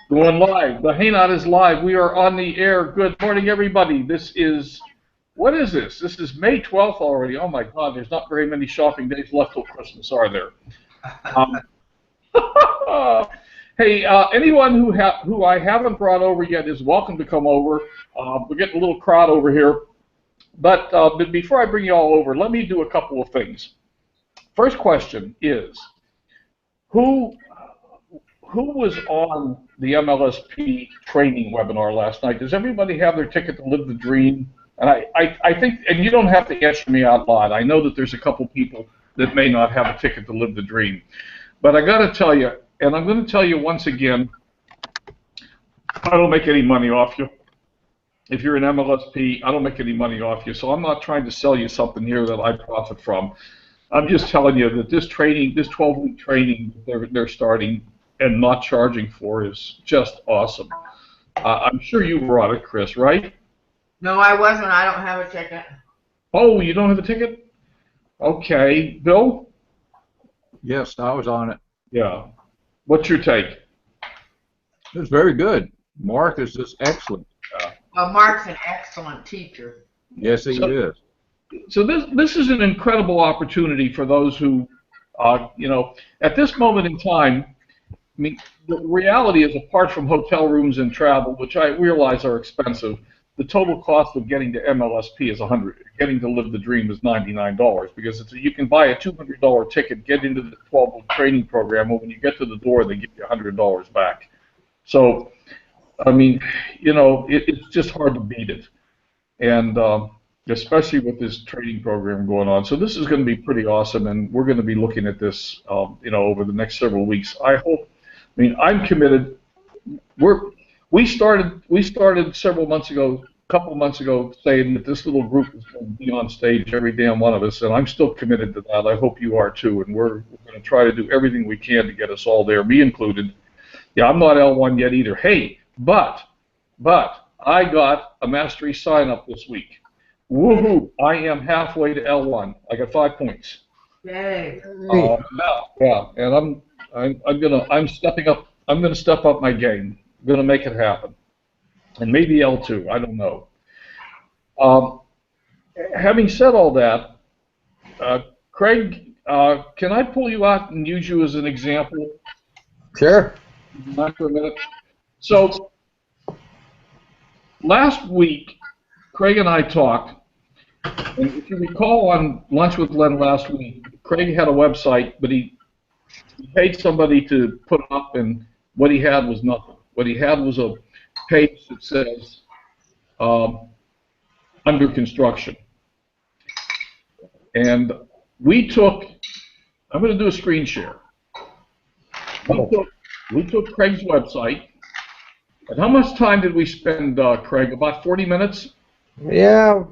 Going live. The Hangout is live. We are on the air. Good morning, everybody. What is this? This is May 12th already. Oh my God, there's not very many shopping days left till Christmas, are there? Um, hey, anyone who I haven't brought over yet is welcome to come over. We're getting a little crowd over here. But before I bring you all over, let me do a couple of things. First question is, who was on the MLSP training webinar last night? Does everybody have their ticket to live the dream? And I think, and you don't have to answer me out loud. I know that there's a couple people that may not have a ticket to live the dream. But I got to tell you, and I'm going to tell you once again, I don't make any money off you. If you're an MLSP, I don't make any money off you. So I'm not trying to sell you something here that I profit from. I'm just telling you that this training, this 12-week training they're starting and not charging for is just awesome. I'm sure you were on it, Chris, right? No, I wasn't. I don't have a ticket. Oh, you don't have a ticket? Okay. Bill? Yes, I was on it. Yeah. What's your take? It was very good. Mark is just excellent. Well, Mark's an excellent teacher. Yes, he is. So this is an incredible opportunity for those who, you know, at this moment in time, I mean, the reality is, apart from hotel rooms and travel, which I realize are expensive, the total cost of getting to MLSP is $100. Getting to live the dream is $99 because you can buy a $200 ticket, get into the 12-week training program, and when you get to the door, they give you $100 back. So, I mean, you know, it's just hard to beat it, and especially with this training program going on. So this is going to be pretty awesome, and we're going to be looking at this, you know, over the next several weeks. I hope. I mean, I'm committed. We started several months ago, a couple of months ago, saying that this little group is going to be on stage, every damn one of us, and I'm still committed to that. I hope you are too, and we're going to try to do everything we can to get us all there, me included. Yeah, I'm not L1 yet either. Hey, but I got a Mastery sign-up this week. Woohoo! I am halfway to L1. I got 5 points. Yay! Yeah, and I'm stepping up. I'm gonna step up my game. I'm gonna make it happen, and maybe L2. I don't know. Having said all that, Craig, can I pull you out and use you as an example? Sure. Not for a minute. So last week, Craig and I talked, and if you recall on Lunch with Len last week, Craig had a website, but he paid somebody to put it up, and what he had was nothing. What he had was a page that says under construction. And we took, I'm going to do a screen share. We took Craig's website, and how much time did we spend, Craig? About 40 minutes? Yeah,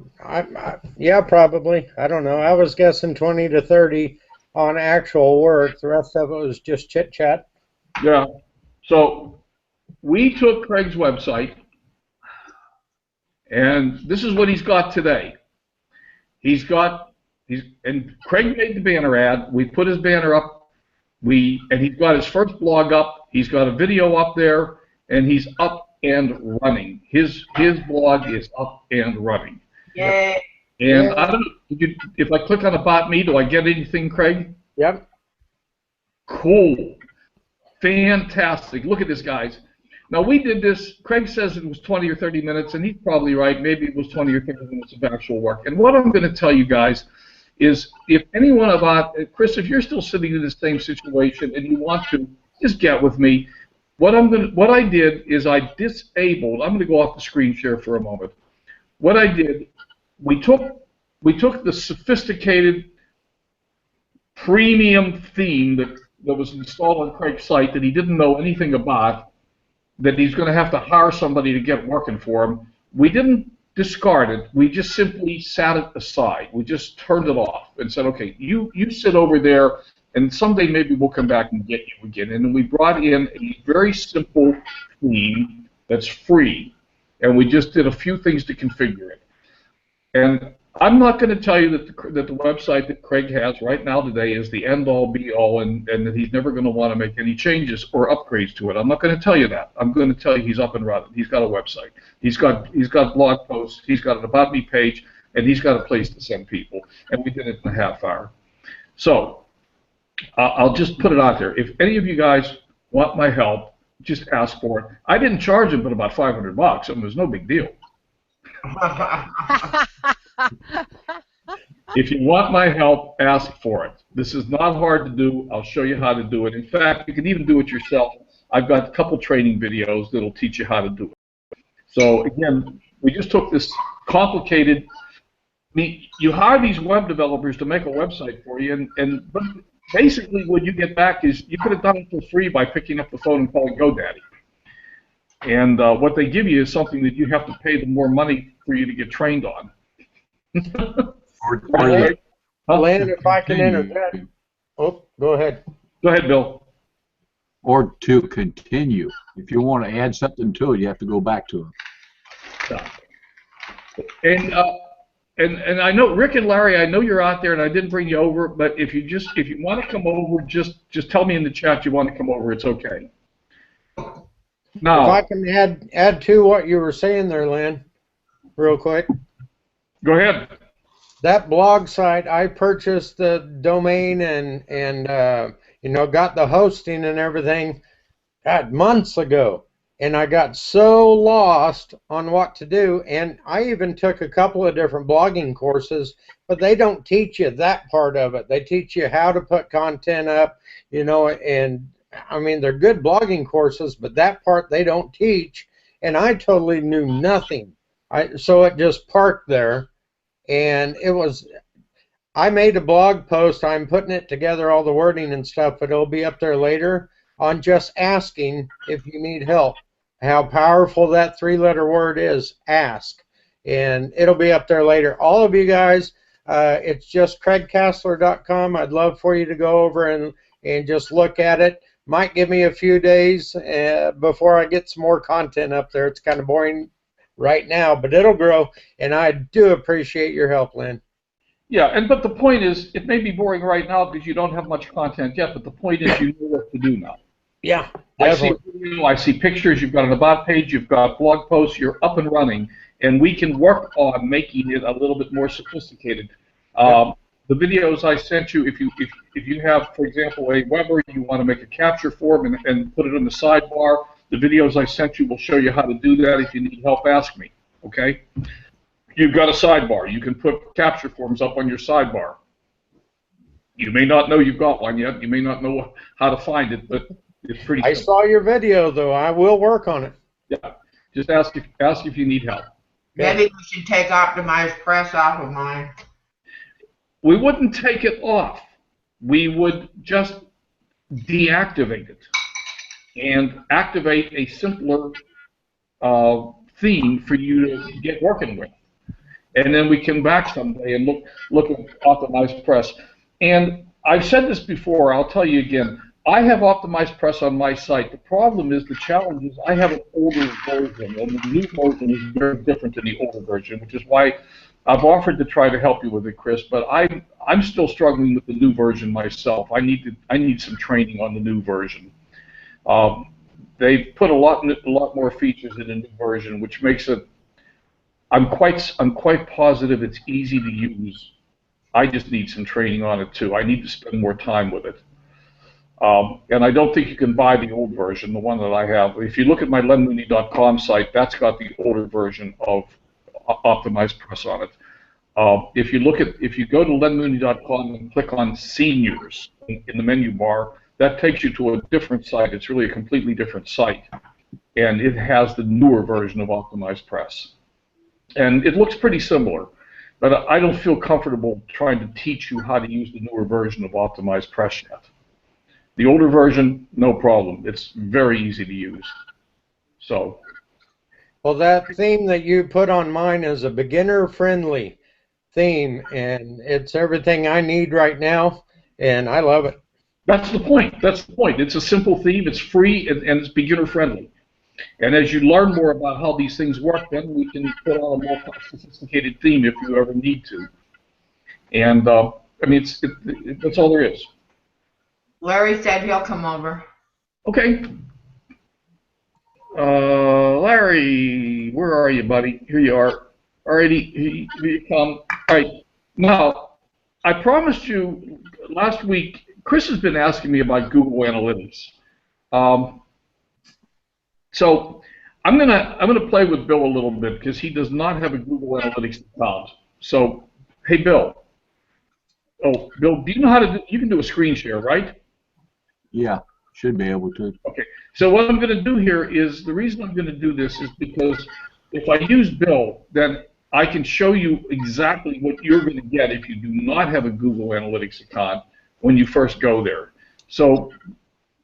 yeah, probably. I don't know. I was guessing 20 to 30 on actual work. The rest of it was just chit chat. Yeah. So we took Craig's website, and this is what he's got today. And Craig made the banner ad. We put his banner up. And he's got his first blog up. He's got a video up there, and he's up and running. His blog is up and running. Yay! And I don't know, if I click on About Me, do I get anything, Craig? Yep. Cool. Fantastic. Look at this, guys. Now, we did this. Craig says it was 20 or 30 minutes, and he's probably right. Maybe it was 20 or 30 minutes of actual work. And what I'm going to tell you guys is, if anyone about, Chris, if you're still sitting in the same situation and you want to, just get with me. What I did is I disabled. I'm going to go off the screen share for a moment. What I did, we took the sophisticated premium theme that was installed on Craig's site that he didn't know anything about, that he's going to have to hire somebody to get working for him. We didn't discard it. We just simply sat it aside. We just turned it off and said, okay, you sit over there, and someday maybe we'll come back and get you again. And then we brought in a very simple theme that's free, and we just did a few things to configure it. And I'm not going to tell you that the website that Craig has right now today is the end-all, be-all, and that he's never going to want to make any changes or upgrades to it. I'm not going to tell you that. I'm going to tell you he's up and running. He's got a website. He's got blog posts. He's got an About Me page, and he's got a place to send people. And we did it in a half hour. So I'll just put it out there. If any of you guys want my help, just ask for it. I didn't charge him but about $500. I mean, it was no big deal. If you want my help, ask for it. This is not hard to do. I'll show you how to do it. In fact, you can even do it yourself. I've got a couple training videos that'll teach you how to do it. So again, we just took this complicated. I mean, you hire these web developers to make a website for you, but basically what you get back is you could have done it for free by picking up the phone and calling GoDaddy. And what they give you is something that you have to pay them more money for you to get trained on. Len, if I can interject. Oh, go ahead. Go ahead, Bill. Or to continue. If you want to add something to it, you have to go back to it. And I know Rick and Larry, I know you're out there, and I didn't bring you over. But if you want to come over, just tell me in the chat you want to come over. It's okay. Now, if I can add to what you were saying there, Len, real quick. Go ahead. That blog site, I purchased the domain and you know, got the hosting and everything months ago, and I got so lost on what to do, and I even took a couple of different blogging courses, but they don't teach you that part of it. They teach you how to put content up, you know, and I mean, they're good blogging courses, but that part they don't teach, and I totally knew nothing. So it just parked there. And I made a blog post. I'm putting it together, all the wording and stuff, but it'll be up there later on just asking if you need help. How powerful that three-letter word is, ask. And it'll be up there later. All of you guys, it's just craigcasler.com. I'd love for you to go over and just look at it. Might give me a few days before I get some more content up there. It's kind of boring right now, but it'll grow, and I do appreciate your help, Lynn. Yeah, but the point is, it may be boring right now because you don't have much content yet, but the point is you know what to do now. Yeah, definitely. I see pictures, you've got an About page, you've got blog posts, you're up and running, and we can work on making it a little bit more sophisticated. The videos I sent you, if you have, for example, a Weber, you want to make a capture form and put it in the sidebar, the videos I sent you will show you how to do that. If you need help, ask me, okay? You've got a sidebar. You can put capture forms up on your sidebar. You may not know you've got one yet. You may not know how to find it, but it's pretty simple. I saw your video, though. I will work on it. Yeah. Just ask if you need help. Maybe we should take Optimized Press off of mine. We wouldn't take it off. We would just deactivate it and activate a simpler theme for you to get working with. And then we come back someday and look at Optimized Press. And I've said this before, I'll tell you again, I have Optimized Press on my site. The problem is, the challenge is I have an older version, and the new version is very different than the older version, which is why I've offered to try to help you with it, Chris, but I'm still struggling with the new version myself. I need some training on the new version. They've put a lot more features in the new version, which makes it. I'm quite positive it's easy to use. I just need some training on it too. I need to spend more time with it. And I don't think you can buy the old version, the one that I have. If you look at my lenmooney.com site, that's got the older version of Optimized Press on it. If you go to lenmooney.com and click on Seniors in the menu bar, that takes you to a different site. It's really a completely different site, and it has the newer version of Optimized Press. And it looks pretty similar, but I don't feel comfortable trying to teach you how to use the newer version of Optimized Press yet. The older version, no problem. It's very easy to use. So. Well, that theme that you put on mine is a beginner-friendly theme, and it's everything I need right now, and I love it. That's the point. That's the point. It's a simple theme. It's free, and it's beginner-friendly. And as you learn more about how these things work, then we can put on a more sophisticated theme if you ever need to. And I mean, that's all there is. Larry said he'll come over. Okay. Larry, where are you, buddy? Here you are. Alrighty, here you come. All right. Now, I promised you last week. Chris has been asking me about Google Analytics. So I'm gonna play with Bill a little bit because he does not have a Google Analytics account. So, hey, Bill. Oh, Bill, do you know how to do? You can do a screen share, right? Yeah, should be able to. Okay. So what I'm going to do here is, the reason I'm going to do this is because if I use Bill, then I can show you exactly what you're going to get if you do not have a Google Analytics account when you first go there. So,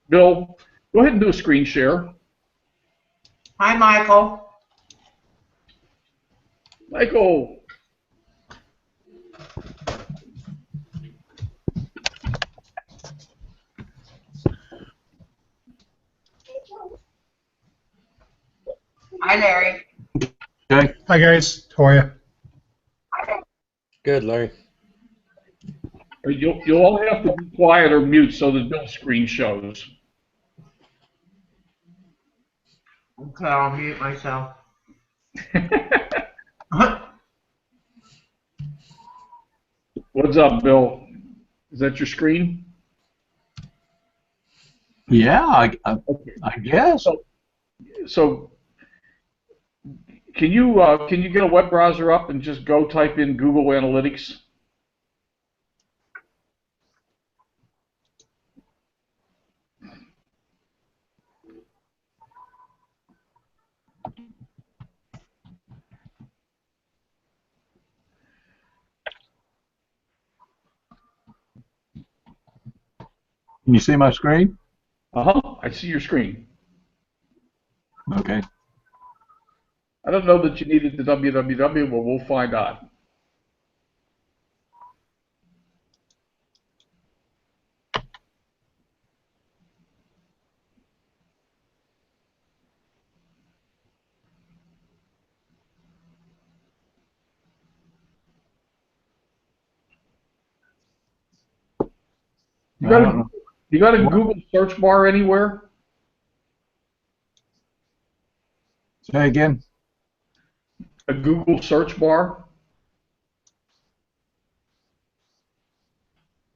Bill, go ahead and do a screen share. Hi, Michael. Michael. Hi, Larry. Okay. Hi guys, how are you? Good, Larry. You'll all have to be quiet or mute so that Bill's screen shows. Okay, I'll mute myself. What's up, Bill? Is that your screen? Yeah, I guess. So can you get a web browser up and just go type in Google Analytics? Can you see my screen? I see your screen. Okay. I don't know that you needed the www, but we'll find out. You got a Google search bar anywhere? Say again. A Google search bar?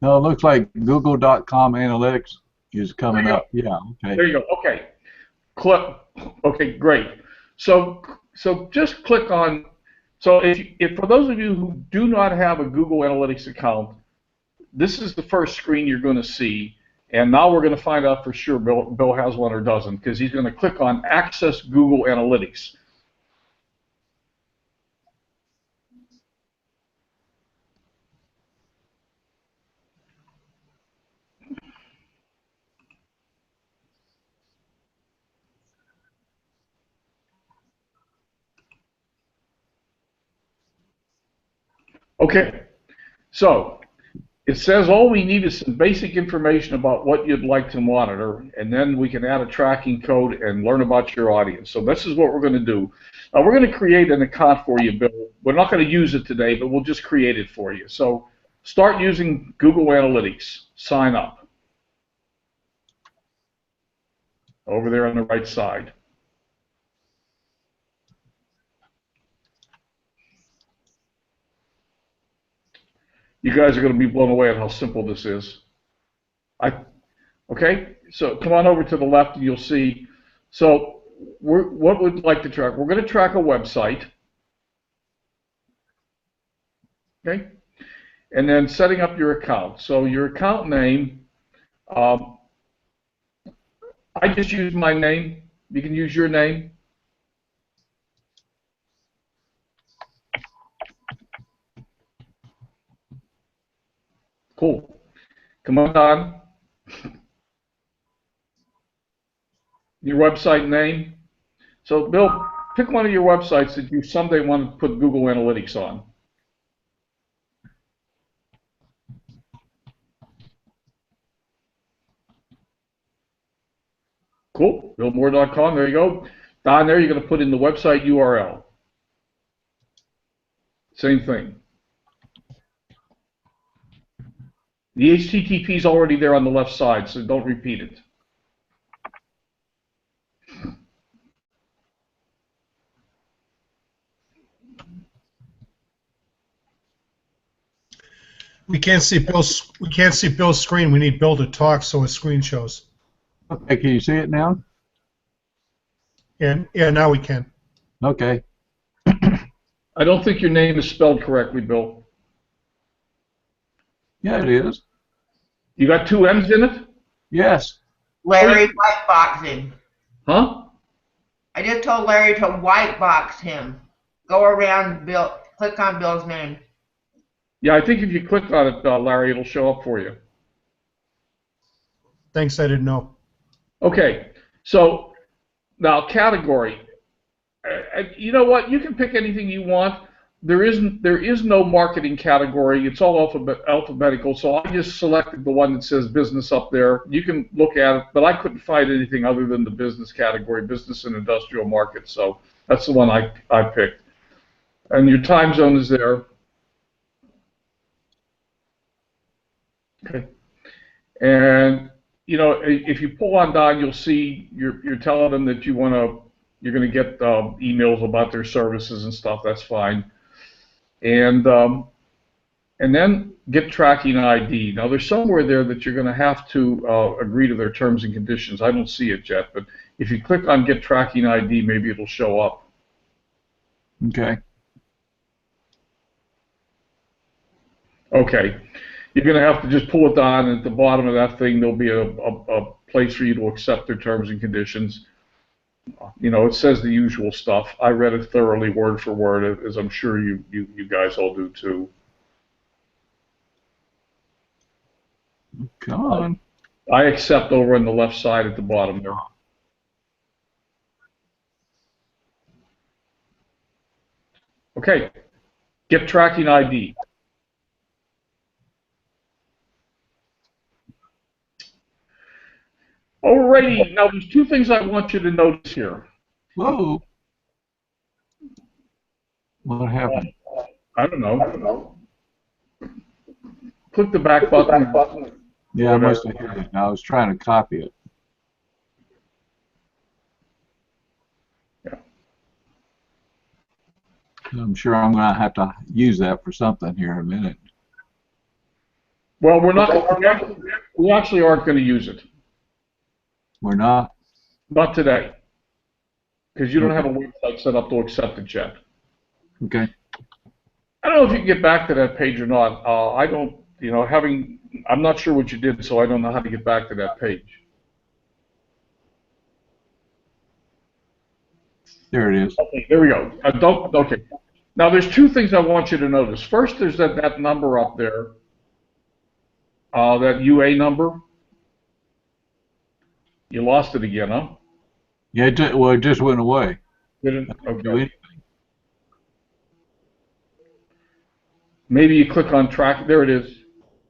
No, it looks like Google.com Analytics is coming up. Yeah. Okay. There you go. Okay. Click. Okay, great. So just click on. So if for those of you who do not have a Google Analytics account, this is the first screen you're going to see. And now we're going to find out for sure Bill has one or doesn't, because he's going to click on Access Google Analytics. Okay, so it says all we need is some basic information about what you'd like to monitor, and then we can add a tracking code and learn about your audience. So this is what we're going to do. We're going to create an account for you, Bill. We're not going to use it today, but we'll just create it for you. So start using Google Analytics. Sign up. Over there on the right side. You guys are going to be blown away at how simple this is. Okay, so come on over to the left and you'll see. So what we'd like to track, we're going to track a website. Okay, and then setting up your account. So your account name, I just use my name. You can use your name. Cool. Come on down. Your website name. So, Bill, pick one of your websites that you someday want to put Google Analytics on. Cool. BillMoore.com. There you go. Down there, you're going to put in the website URL. Same thing. The HTTP is already there on the left side, so don't repeat it. We can't see Bill's screen. We need Bill to talk so his screen shows. Okay, can you see it now? And yeah, now we can. Okay. I don't think your name is spelled correctly, Bill. Yeah, it is. You got 2 M's in it? Yes. Larry whitebox him. Huh? I just told Larry to whitebox him. Go around Bill, click on Bill's name. Yeah, I think if you click on it, Larry, it'll show up for you. Thanks, I didn't know. Okay, so now category. You know what? You can pick anything you want. There is no marketing category. It's all alphabetical. So I just selected the one that says business up there. You can look at it, but I couldn't find anything other than the business category, business and industrial market. So that's the one I picked. And your time zone is there. Okay. And you know, if you pull on down, you'll see you're telling them that you're going to get emails about their services and stuff. That's fine. And then get tracking ID. Now there's somewhere there that you're going to have to agree to their terms and conditions. I don't see it yet, but if you click on get tracking ID, maybe it'll show up. Okay. Okay. You're going to have to just pull it down, and at the bottom of that thing, there'll be a place for you to accept their terms and conditions. You know, it says the usual stuff. I read it thoroughly, word for word, as I'm sure you guys all do too. Come on. I accept over on the left side at the bottom there. Okay. Get tracking ID. Alrighty, now there's 2 things I want you to notice here. Whoa. What happened? I don't know. Click the back button. Yeah, I must have hit it. I was trying to copy it. Yeah. I'm sure I'm going to have to use that for something here in a minute. Well, we actually aren't going to use it. We're not? Not today. Because you don't have a website set up to accept it yet. Okay. I don't know if you can get back to that page or not. I don't, you know, I'm not sure what you did, so I don't know how to get back to that page. There it is. Okay, there we go. Okay. Now, there's 2 things I want you to notice. First, there's that number up there, that UA number. You lost it again, huh? Yeah, it just went away. Didn't? Do Okay. anything. Maybe you click on track. There it is.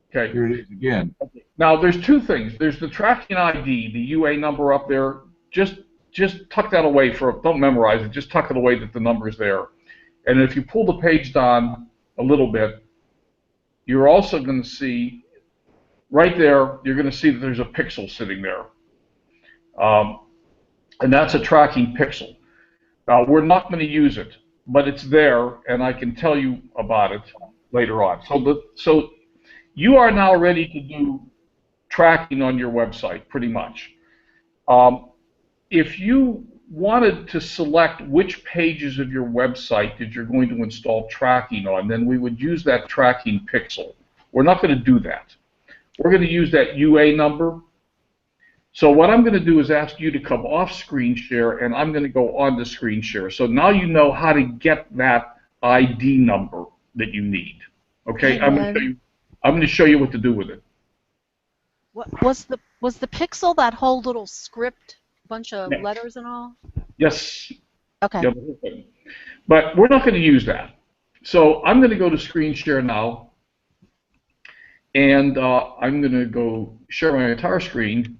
Okay. Here it is again. Now, there's 2 things. There's the tracking ID, the UA number up there. Just tuck that away don't memorize it. Just tuck it away that the number's there. And if you pull the page down a little bit, you're also going to see right there, you're going to see that there's a pixel sitting there. And that's a tracking pixel. Now, we're not going to use it, but it's there, and I can tell you about it later on. So you are now ready to do tracking on your website, pretty much. If you wanted to select which pages of your website that you're going to install tracking on, then we would use that tracking pixel. We're not going to do that. We're going to use that UA number. So what I'm going to do is ask you to come off screen share, and I'm going to go on to screen share. So now you know how to get that ID number that you need. Okay, I'm going to show you what to do with it. What was the pixel that whole little script, bunch of letters and all? Yes. Okay. Yeah, the whole thing. But we're not going to use that. So I'm going to go to screen share now, and I'm going to go share my entire screen.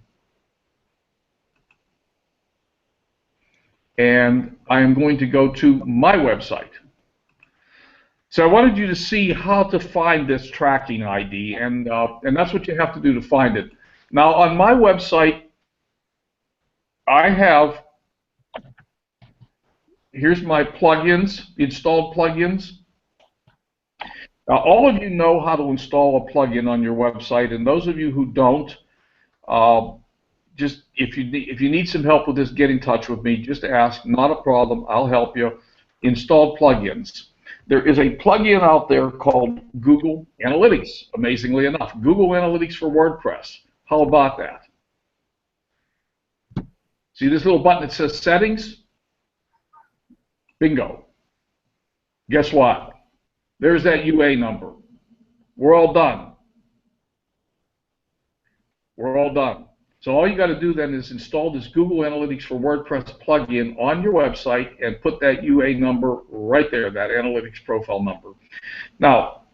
and I am going to go to my website. So I wanted you to see how to find this tracking ID, and that's what you have to do to find it. Now, on my website, I have, here's my plugins, installed plugins. Now, all of you know how to install a plugin on your website, and those of you who don't, just if you need some help with this, get in touch with me. Just ask, not a problem. I'll help you. Install plugins. There is a plugin out there called Google Analytics, amazingly enough. Google Analytics for WordPress. How about that? See this little button that says Settings? Bingo. Guess what? There's that UA number. We're all done. We're all done. So all you got to do then is install this Google Analytics for WordPress plugin on your website and put that UA number right there, that analytics profile number. Now,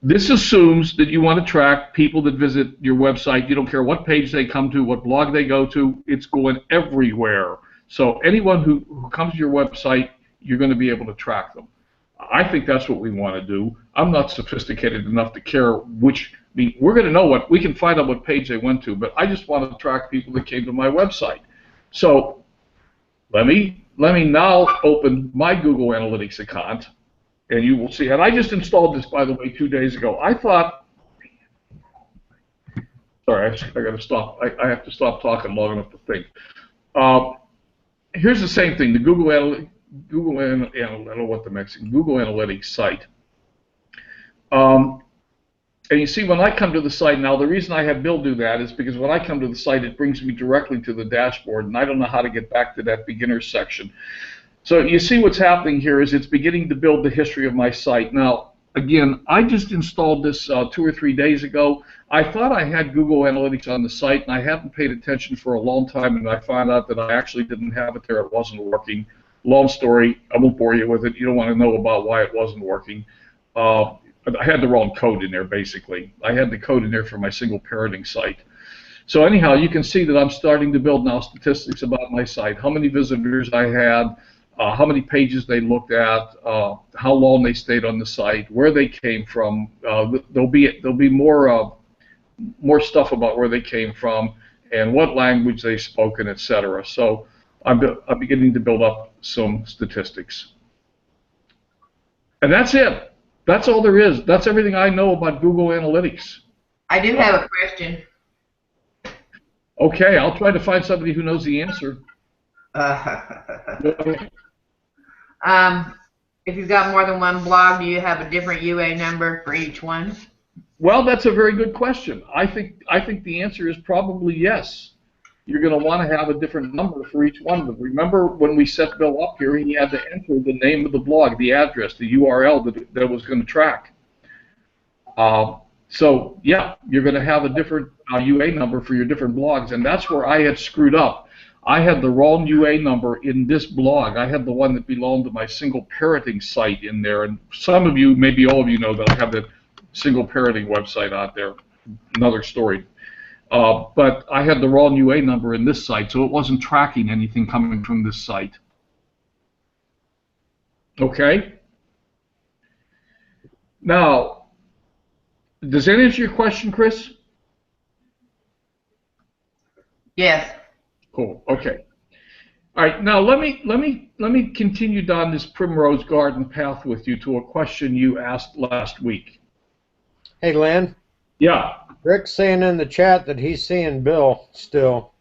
this assumes that you want to track people that visit your website. You don't care what page they come to, what blog they go to. It's going everywhere. So anyone who comes to your website, you're going to be able to track them. I think that's what we want to do. I'm not sophisticated enough to care which. I mean, we're going to know what, we can find out what page they went to, but I just want to track people that came to my website. So let me now open my Google Analytics account, and you will see. And I just installed this, by the way, 2 days ago. I thought, sorry, I got to stop. I have to stop talking long enough to think. Here's the same thing. The Google Analytics site. And you see, when I come to the site now, the reason I have Bill do that is because when I come to the site, it brings me directly to the dashboard, and I don't know how to get back to that beginner section. So you see what's happening here is it's beginning to build the history of my site. Now, again, I just installed this 2 or 3 days ago. I thought I had Google Analytics on the site, and I hadn't paid attention for a long time, and I found out that I actually didn't have it there. It wasn't working. Long story. I won't bore you with it. You don't want to know about why it wasn't working. I had the wrong code in there, basically. I had the code in there for my single parenting site. So anyhow, you can see that I'm starting to build now statistics about my site, how many visitors I had, how many pages they looked at, how long they stayed on the site, where they came from. There'll be more stuff about where they came from and what language they spoke, and etc. So I'm beginning to build up some statistics. And that's it. That's all there is. That's everything I know about Google Analytics. I do have a question. Okay, I'll try to find somebody who knows the answer. If you've got more than one blog, do you have a different UA number for each one? Well, that's a very good question. I think the answer is probably yes. You're going to want to have a different number for each one of them. Remember when we set Bill up here, he had to enter the name of the blog, the address, the URL that was going to track. So, yeah, you're going to have a different UA number for your different blogs, and that's where I had screwed up. I had the wrong UA number in this blog. I had the one that belonged to my single parenting site in there, and some of you, maybe all of you know that I have that single parenting website out there. Another story. But I had the wrong UA number in this site, so it wasn't tracking anything coming from this site. Okay? Now, does that answer your question, Chris? Yes. Cool. Okay. All right. Now let me continue down this primrose garden path with you to a question you asked last week. Hey, Lynn. Yeah. Rick's saying in the chat that he's seeing Bill still.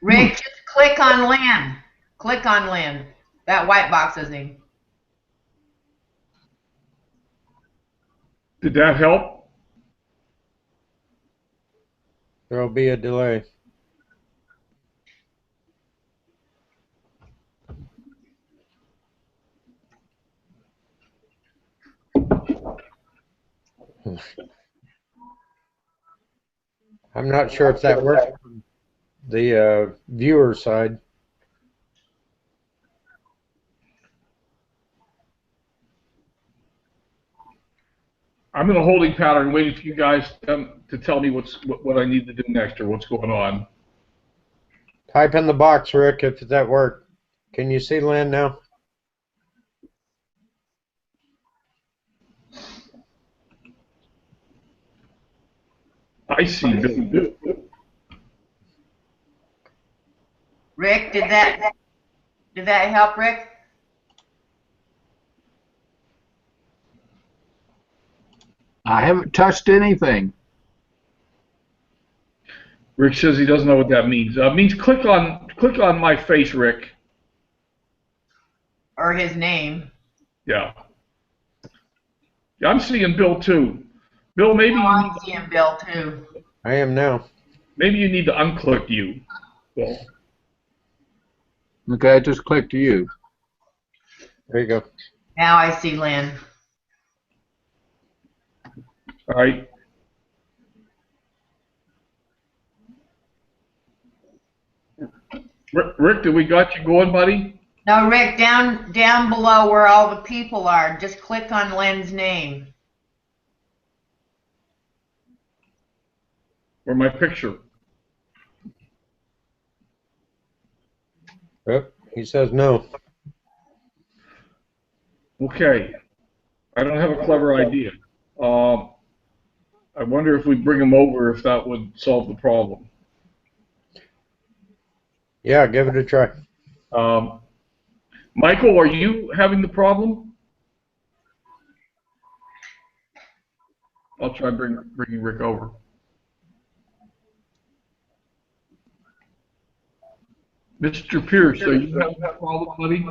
Rick, just click on Lynn. Click on Lynn. That white box is him. Did that help? There'll be a delay. I'm not sure if that works from the viewer side. I'm in a holding pattern waiting for you guys to tell me what I need to do next or what's going on. Type in the box, Rick, if that worked. Can you see Lynn now? I see Bill. Rick, did that help, Rick? I haven't touched anything. Rick says he doesn't know what that means. It means click on my face, Rick. Or his name? Yeah. Yeah, I'm seeing Bill too. Bill, maybe Oh, you I'm need seeing Bill too. I am now. maybe you need to unclick you, Bill. Okay, I just clicked you. There you go. Now I see Lynn. All right. Rick, did we got you going, buddy? No, Rick, down below where all the people are, just click on Lynn's name. Or my picture? Yep. He says no. Okay. I don't have a clever idea. I wonder if we bring him over, if that would solve the problem. Yeah, give it a try. Michael, are you having the problem? I'll try bringing Rick over. Mr. Pierce, are you having that problem, buddy?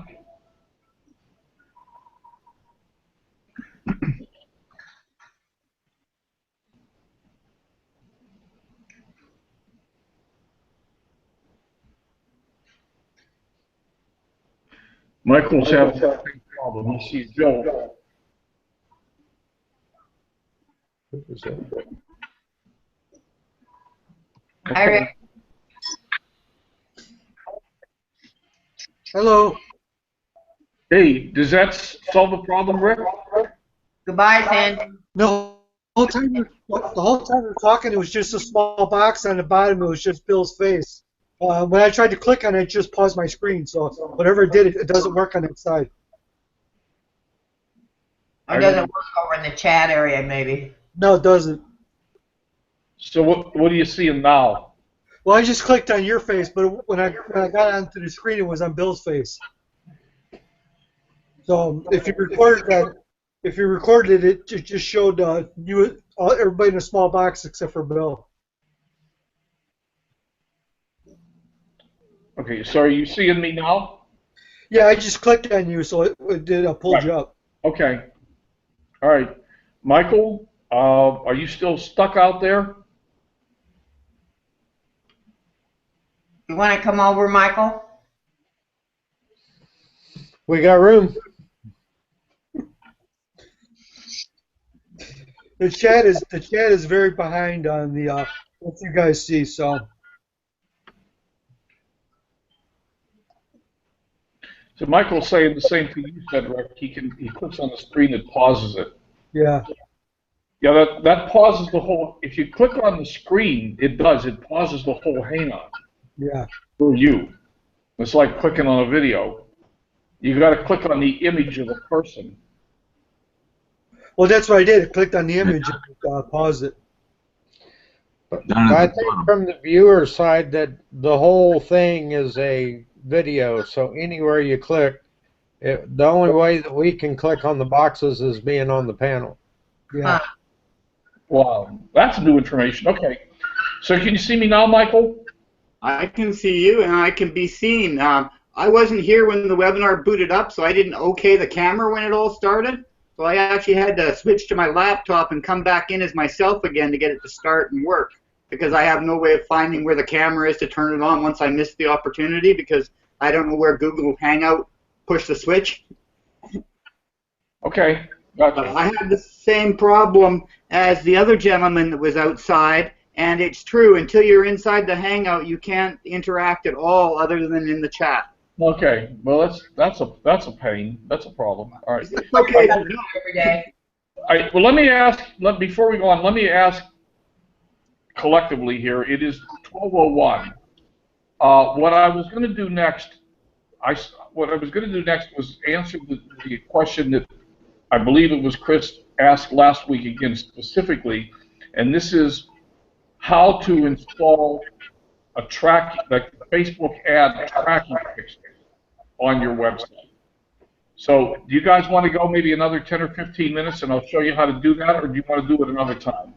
Michael's having the same problem. He sees Joe. What was that? Hi, Rick. Hello. Hey, does that solve the problem, Rick? Goodbye, Sandy. No, the whole time we were talking, it was just a small box on the bottom. It was just Bill's face. When I tried to click on it, it just paused my screen. So whatever it did, it doesn't work on that side. Or does it work over in the chat area, maybe? No, it doesn't. So what are you seeing now? Well, I just clicked on your face, but when I got onto the screen, it was on Bill's face. So if you recorded it, it just showed everybody in a small box except for Bill. Okay, so are you seeing me now? Yeah, I just clicked on you, so it did. I pulled you up. Okay. All right. Michael, are you still stuck out there? You want to come over, Michael? We got room. The chat is very behind on the what you guys see. So Michael's saying the same thing you said, Rick. He clicks on the screen, it pauses it. yeah. Yeah, that pauses the whole. If you click on the screen, it pauses the whole hang-on Yeah. for you. It's like clicking on a video. You got to click on the image of the person. Well, that's what I did. I clicked on the image and paused it. Down I at the think bottom. from the viewer side that the whole thing is a video, so anywhere you click, the only way that we can click on the boxes is being on the panel. Yeah. Wow, that's new information. Okay, so can you see me now, Michael? I can see you and I can be seen. I wasn't here when the webinar booted up, so I didn't okay the camera when it all started. So I actually had to switch to my laptop and come back in as myself again to get it to start and work, because I have no way of finding where the camera is to turn it on once I missed the opportunity, because I don't know where Google Hangout pushed the switch. Okay, gotcha. I had the same problem as the other gentleman that was outside, and it's true, until you're inside the Hangout, you can't interact at all other than in the chat. Okay, well that's a pain. That's a problem. All right. It's okay to Every day. Well, let me ask. Before we go on, let me ask collectively here. It is 12:01. What I was going to do next, was answer the question that I believe it was Chris asked last week again specifically, and this is how to install a Facebook ad tracking pixel on your website. So, do you guys want to go maybe another 10 or 15 minutes, and I'll show you how to do that, or do you want to do it another time?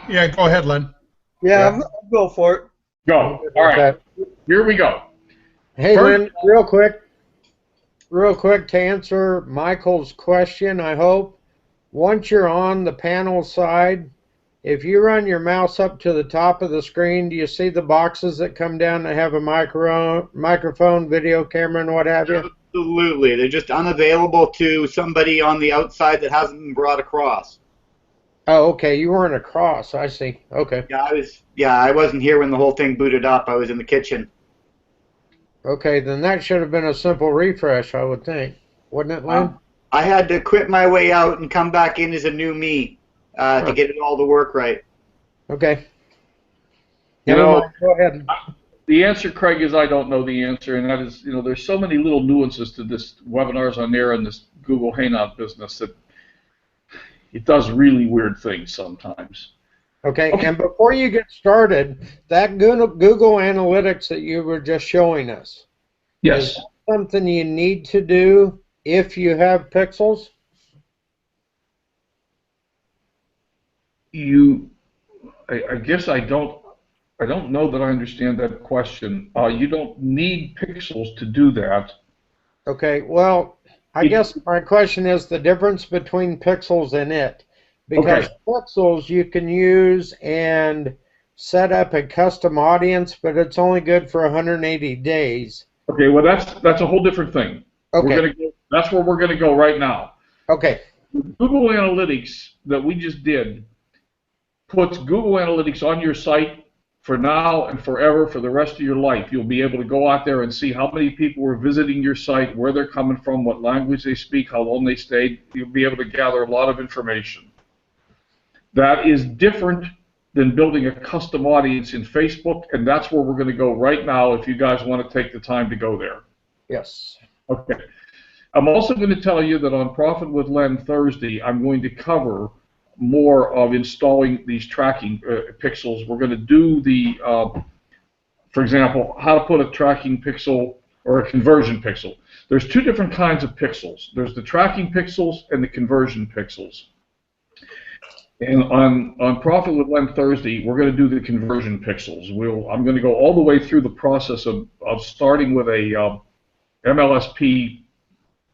Yeah, go ahead, Len. Yeah, I'll go for it. Go. All right. Here we go. Hey, First- Lynn, real quick to answer Michael's question, I hope. Once you're on the panel side, if you run your mouse up to the top of the screen, do you see the boxes that come down that have a microphone, video camera, and what have you? Absolutely. They're just unavailable to somebody on the outside that hasn't been brought across. Oh, okay. You weren't across. I see. Okay. I wasn't here when the whole thing booted up. I was in the kitchen. Okay, then that should have been a simple refresh, I would think. Wouldn't it, Lynn? I had to quit my way out and come back in as a new me to get it all to work right. Okay. You Never know, mind. Go ahead. The answer, Craig, is I don't know the answer, and that is, there's so many little nuances to this webinars on air and this Google Hangout business that it does really weird things sometimes. Okay, and before you get started, that Google Analytics that you were just showing us, Yes. is that something you need to do if you have pixels? I guess I don't know that I understand that question. You don't need pixels to do that. Okay, well, I guess my question is the difference between pixels and it. Because Okay. pixels you can use and set up a custom audience, but it's only good for 180 days. Okay, well that's a whole different thing. Okay. That's where we're going to go right now. Okay. Google Analytics that we just did puts Google Analytics on your site for now and forever for the rest of your life. You'll be able to go out there and see how many people were visiting your site, where they're coming from, what language they speak, how long they stayed. You'll be able to gather a lot of information. That is different than building a custom audience in Facebook, and that's where we're going to go right now if you guys want to take the time to go there. Yes. Okay. I'm also going to tell you that on Profit with Len Thursday, I'm going to cover more of installing these tracking pixels. We're going to do for example, how to put a tracking pixel or a conversion pixel. There's two different kinds of pixels. There's the tracking pixels and the conversion pixels. And on Profit with Len Thursday, we're going to do the conversion pixels. I'm going to go all the way through the process of starting with a MLSP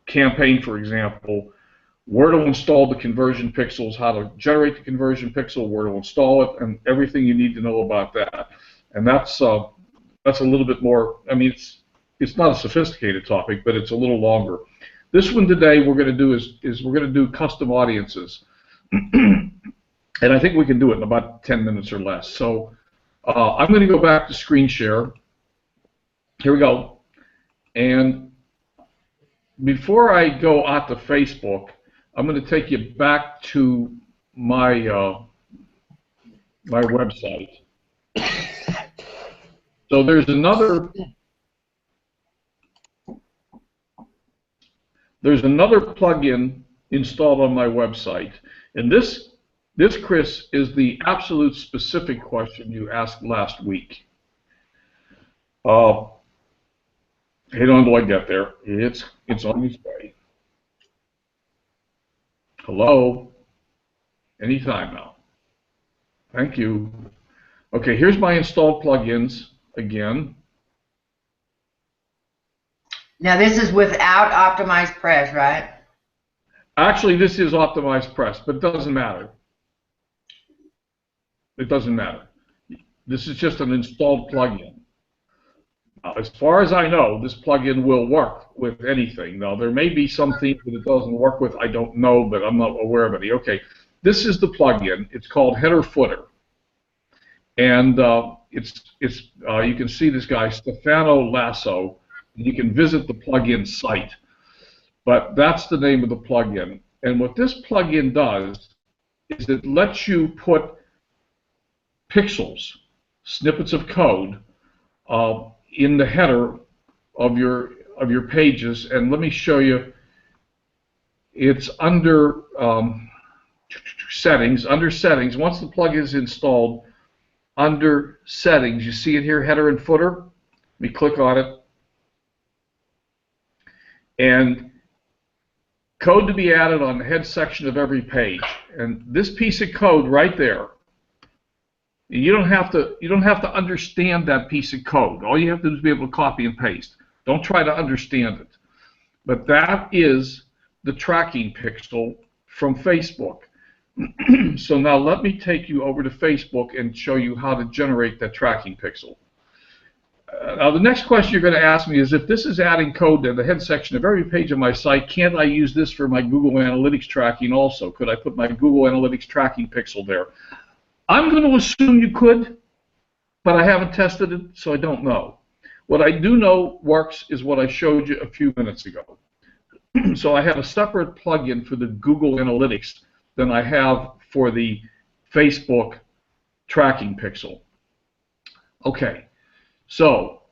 campaign, for example, where to install the conversion pixels, how to generate the conversion pixel, where to install it, and everything you need to know about that. And that's a little bit more. I mean, it's not a sophisticated topic, but it's a little longer. This one today we're going to do is we're going to do custom audiences. And I think we can do it in about 10 minutes or less. So I'm going to go back to screen share. Here we go. And before I go out to Facebook, I'm going to take you back to my my website. So there's another plugin installed on my website, and this, Chris, is the absolute specific question you asked last week. Hey, don't I get there? It's on its way. Hello? Anytime now. Thank you. Okay, here's my installed plugins again. Now this is without optimized press, right? Actually, this is optimized press, but it doesn't matter. It doesn't matter. This is just an installed plugin. Now, as far as I know, this plugin will work with anything. Now, there may be some things that it doesn't work with. I don't know, but I'm not aware of any. Okay, this is the plugin. It's called Header Footer, and you can see this guy Stefano Lasso. You can visit the plugin site, but that's the name of the plugin. And what this plugin does is it lets you put pixels, snippets of code, in the header of your pages. And let me show you. It's under settings. Under settings, once the plugin is installed, under settings, you see it here, header and footer. Let me click on it. And code to be added on the head section of every page. And this piece of code right there, you don't have to understand that piece of code. All you have to do is be able to copy and paste. Don't try to understand it. But that is the tracking pixel from Facebook. So now let me take you over to Facebook and show you how to generate that tracking pixel. Now the next question you're going to ask me is, if this is adding code to the head section of every page of my site, can't I use this for my Google Analytics tracking also? Could I put my Google Analytics tracking pixel there? I'm going to assume you could, but I haven't tested it, so I don't know. What I do know works is what I showed you a few minutes ago. So I have a separate plugin for the Google Analytics than I have for the Facebook tracking pixel. Okay, so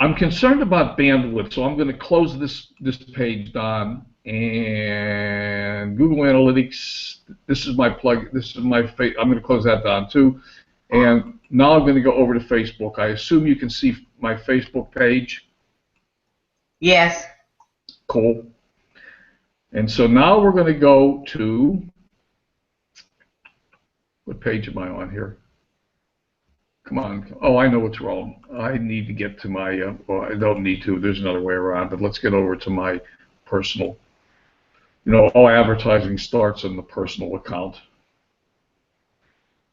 I'm concerned about bandwidth, so I'm going to close this page down, and Google Analytics, this is my plug, this is my, I'm going to close that down too, and now I'm going to go over to Facebook. I assume you can see my Facebook page? Yes. Cool. And so now we're going to go to, what page am I on here? Come on. Oh, I know what's wrong. I need to get to my, well, I don't need to. There's another way around, but let's get over to my personal. You know, all advertising starts in the personal account.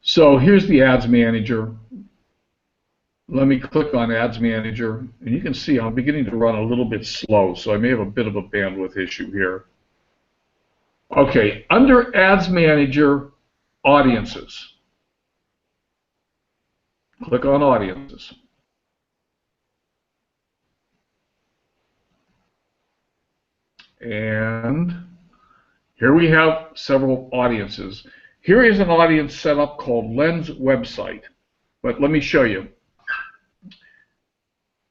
So here's the Ads Manager. Let me click on Ads Manager, and you can see I'm beginning to run a little bit slow, so I may have a bit of a bandwidth issue here. Okay, under Ads Manager, Audiences. Click on Audiences. And here we have several audiences. Here is an audience setup called Lens Website, but let me show you.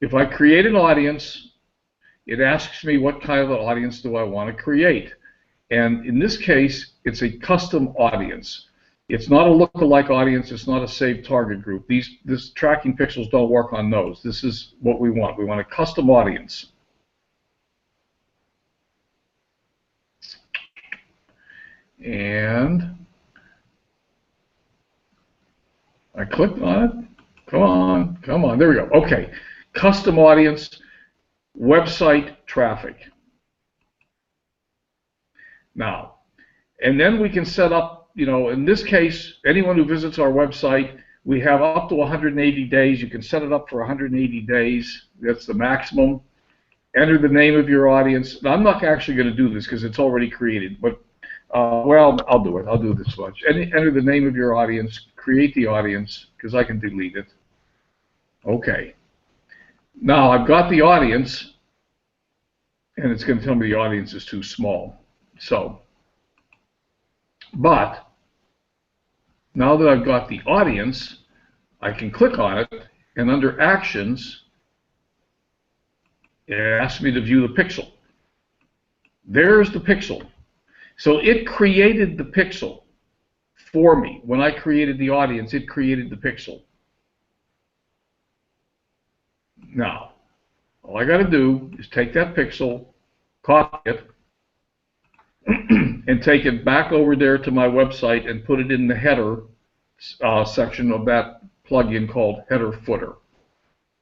If I create an audience, it asks me what kind of an audience do I want to create. And in this case, it's a custom audience. It's not a lookalike audience. It's not a saved target group. These tracking pixels don't work on those. This is what we want. We want a custom audience. And I clicked on it. Come on, come on. There we go. Okay. Custom audience, website traffic. Now, and then we can set up, you know, in this case, anyone who visits our website, we have up to 180 days. You can set it up for 180 days. That's the maximum. Enter the name of your audience. Now, I'm not actually going to do this because it's already created, but, well, I'll do it. I'll do this much. Enter the name of your audience, create the audience, because I can delete it. Okay. Now, I've got the audience, and it's going to tell me the audience is too small. So, but now that I've got the audience, I can click on it, and under Actions, it asks me to view the pixel. There's the pixel. So it created the pixel for me. When I created the audience, it created the pixel. Now, all I got to do is take that pixel, copy it, and take it back over there to my website and put it in the header section of that plugin called Header Footer.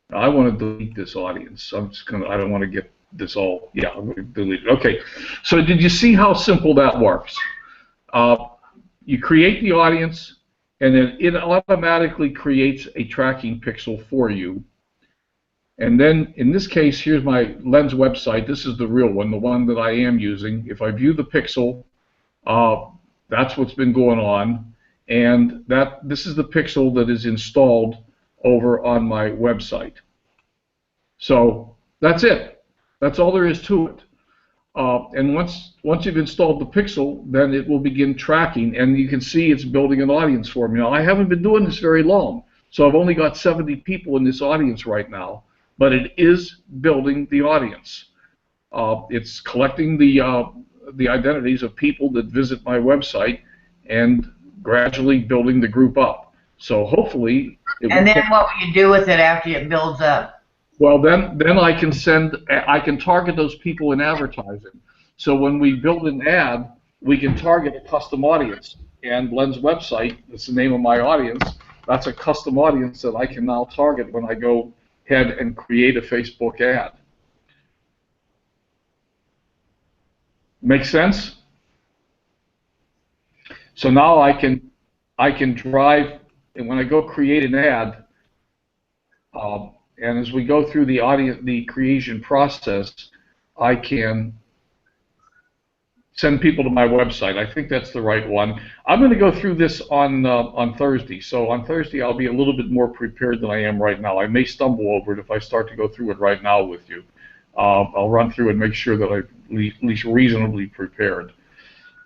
Now, I want to delete this audience. I'm just gonna. I don't want to get this all. Yeah, I'm going to delete it. Okay. So did you see how simple that works? You create the audience, and then it automatically creates a tracking pixel for you. And then, in this case, here's my Lens website. This is the real one, the one that I am using. If I view the pixel, that's what's been going on. And this is the pixel that is installed over on my website. So that's it. That's all there is to it. And once you've installed the pixel, then it will begin tracking, and you can see it's building an audience for me. Now, I haven't been doing this very long, so I've only got 70 people in this audience right now, but it is building the audience. It's collecting the identities of people that visit my website and gradually building the group up. So hopefully... And then what will you do with it after it builds up? Well, then I can target those people in advertising. So when we build an ad, we can target a custom audience. And Len's website, that's the name of my audience, that's a custom audience that I can now target when I go ahead and create a Facebook ad. Make sense? So now I can drive, and when I go create an ad, and as we go through the creation process, I can send people to my website. I think that's the right one. I'm going to go through this on Thursday. So on Thursday, I'll be a little bit more prepared than I am right now. I may stumble over it if I start to go through it right now with you. I'll run through and make sure that I'm at least reasonably prepared.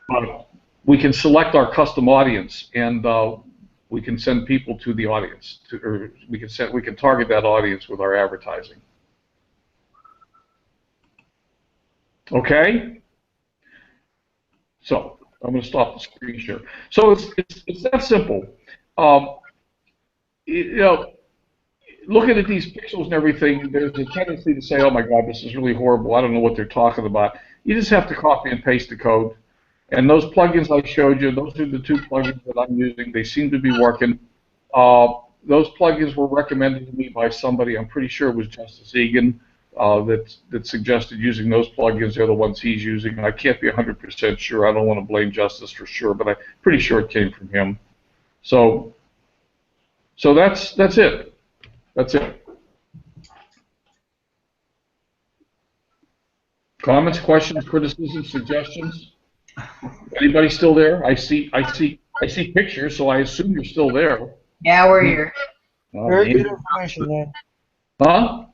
But we can select our custom audience, and we can send people to the audience, or we can target that audience with our advertising. Okay. So I'm going to stop the screen share. So it's that simple. You know, looking at these pixels and everything, there's a tendency to say, "Oh my God, this is really horrible. I don't know what they're talking about." You just have to copy and paste the code. And those plugins I showed you, those are the two plugins that I'm using. They seem to be working. Those plugins were recommended to me by somebody. I'm pretty sure it was Justice Egan that suggested using those plugins. They're the ones he's using. I can't be 100% sure. I don't want to blame Justice for sure, but I'm pretty sure it came from him. So that's it. That's it. Comments, questions, criticisms, suggestions? Anybody still there? I see pictures, so I assume you're still there. Yeah, we're here. Very good information, man. Huh?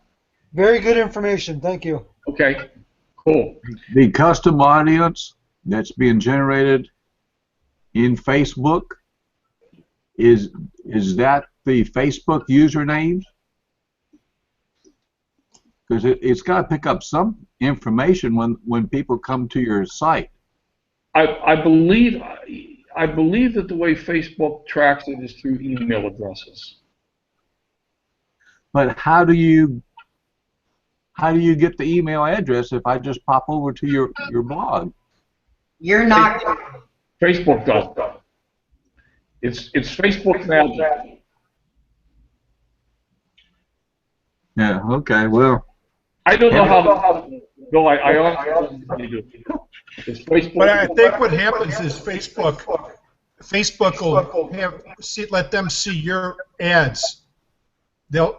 Very good information. Thank you. Okay. Cool. The custom audience that's being generated in Facebook, is that the Facebook username? Because it's got to pick up some information when people come to your site. I believe that the way Facebook tracks it is through email addresses. But how do you get the email address if I just pop over to your blog? You're not. Facebook does that. It's Facebook magic. Yeah. Okay. Well. I don't know how to go. I honestly do. It's Facebook. But I think what happens is Facebook will let them see your ads.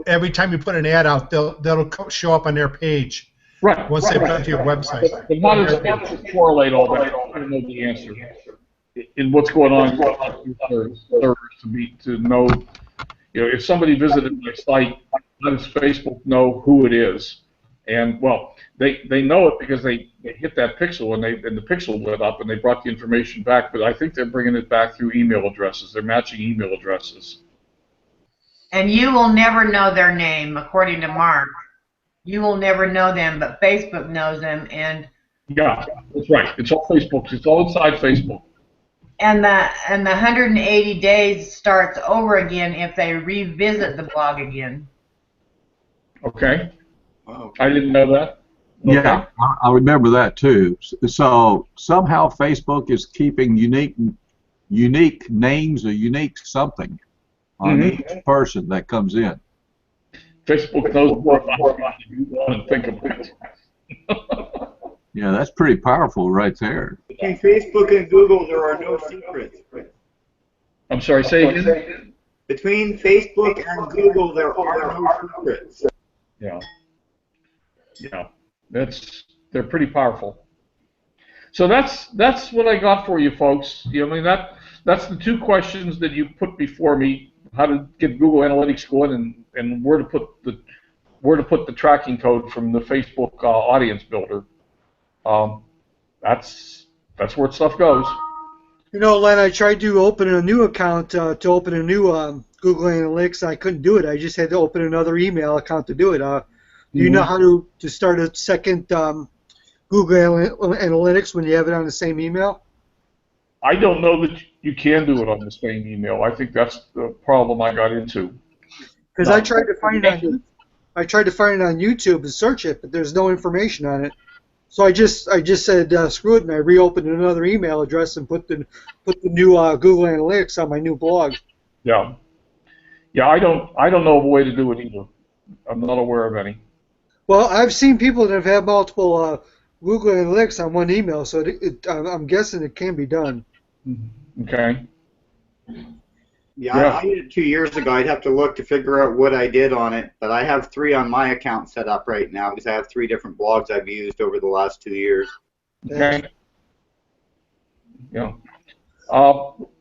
Every time you put an ad out, that'll show up on their page. Right. Once they come to your website. But how does it correlate all that? I don't know the answer. In what's going on with servers to know, if somebody visited my site, how does Facebook know who it is? And well, they know it because they hit that pixel and the pixel lit up and they brought the information back. But I think they're bringing it back through email addresses. They're matching email addresses. And you will never know their name, according to Mark. You will never know them, but Facebook knows them. And yeah, that's right. It's all Facebook. It's all inside Facebook. And the 180 days starts over again if they revisit the blog again. Okay. Wow. I didn't know that. Okay. Yeah, I remember that too. So somehow Facebook is keeping unique names or unique something on each person that comes in. Facebook knows more about you than think about it. Yeah, that's pretty powerful right there. Between Facebook and Google, there are no secrets. I'm sorry, say again? Between Facebook and Google, there are no secrets. Yeah. Yeah. They're pretty powerful. So that's what I got for you folks. I mean that's the two questions that you put before me: how to get Google Analytics going, and where to put the tracking code from the Facebook audience builder. that's where stuff goes. You know, Len, I tried to open a new account to open a new Google Analytics. I couldn't do it. I just had to open another email account to do it. Do you know how to start a second Google Analytics when you have it on the same email? I don't know that you can do it on the same email. I think that's the problem I got into. Because I tried to find it on YouTube and search it, but there's no information on it. So I just said screw it, and I reopened another email address and put the new Google Analytics on my new blog. Yeah. Yeah, I don't know of a way to do it either. I'm not aware of any. Well, I've seen people that have had multiple Google Analytics on one email, so I'm guessing it can be done. Okay. Yeah, I did it 2 years ago. I'd have to look to figure out what I did on it, but I have 3 on my account set up right now because I have 3 different blogs I've used over the last 2 years. Okay. Yeah.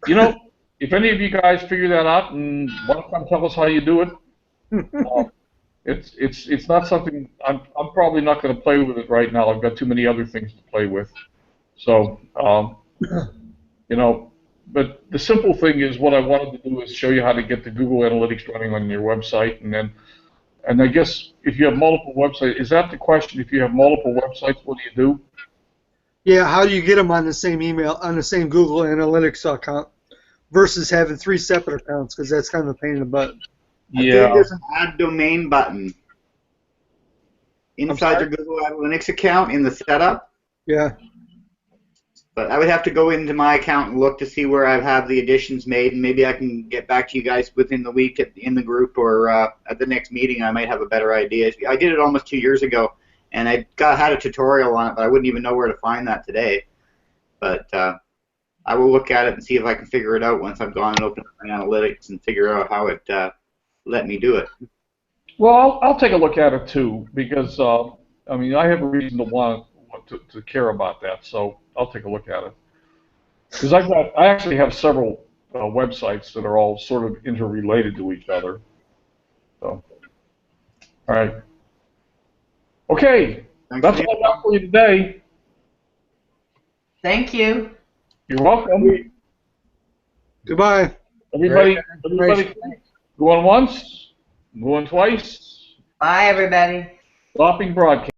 You know, if any of you guys figure that out and want to come tell us how you do it, it's not something I'm probably not going to play with it right now. I've got too many other things to play with. So, you know. But the simple thing is, what I wanted to do is show you how to get the Google Analytics running on your website, and I guess if you have multiple websites, is that the question? If you have multiple websites, what do? Yeah, how do you get them on the same email, on the same Google Analytics account, versus having 3 separate accounts? Because that's kind of a pain in the butt. I think there's an add domain button inside your Google Analytics account in the setup. Yeah. But I would have to go into my account and look to see where I have the additions made, and maybe I can get back to you guys within the week in the group or at the next meeting. I might have a better idea. I did it almost 2 years ago, and I had a tutorial on it, but I wouldn't even know where to find that today. But I will look at it and see if I can figure it out once I've gone and opened up my analytics and figure out how it let me do it. Well, I'll take a look at it too, because I mean, I have a reason to want to care about that. So I'll take a look at it, because I actually have several websites that are all sort of interrelated to each other. So, all right, okay, that's all I got for you today. Thank you. You're welcome. Goodbye. Everybody, going once, going twice. Bye, everybody. Stopping broadcast.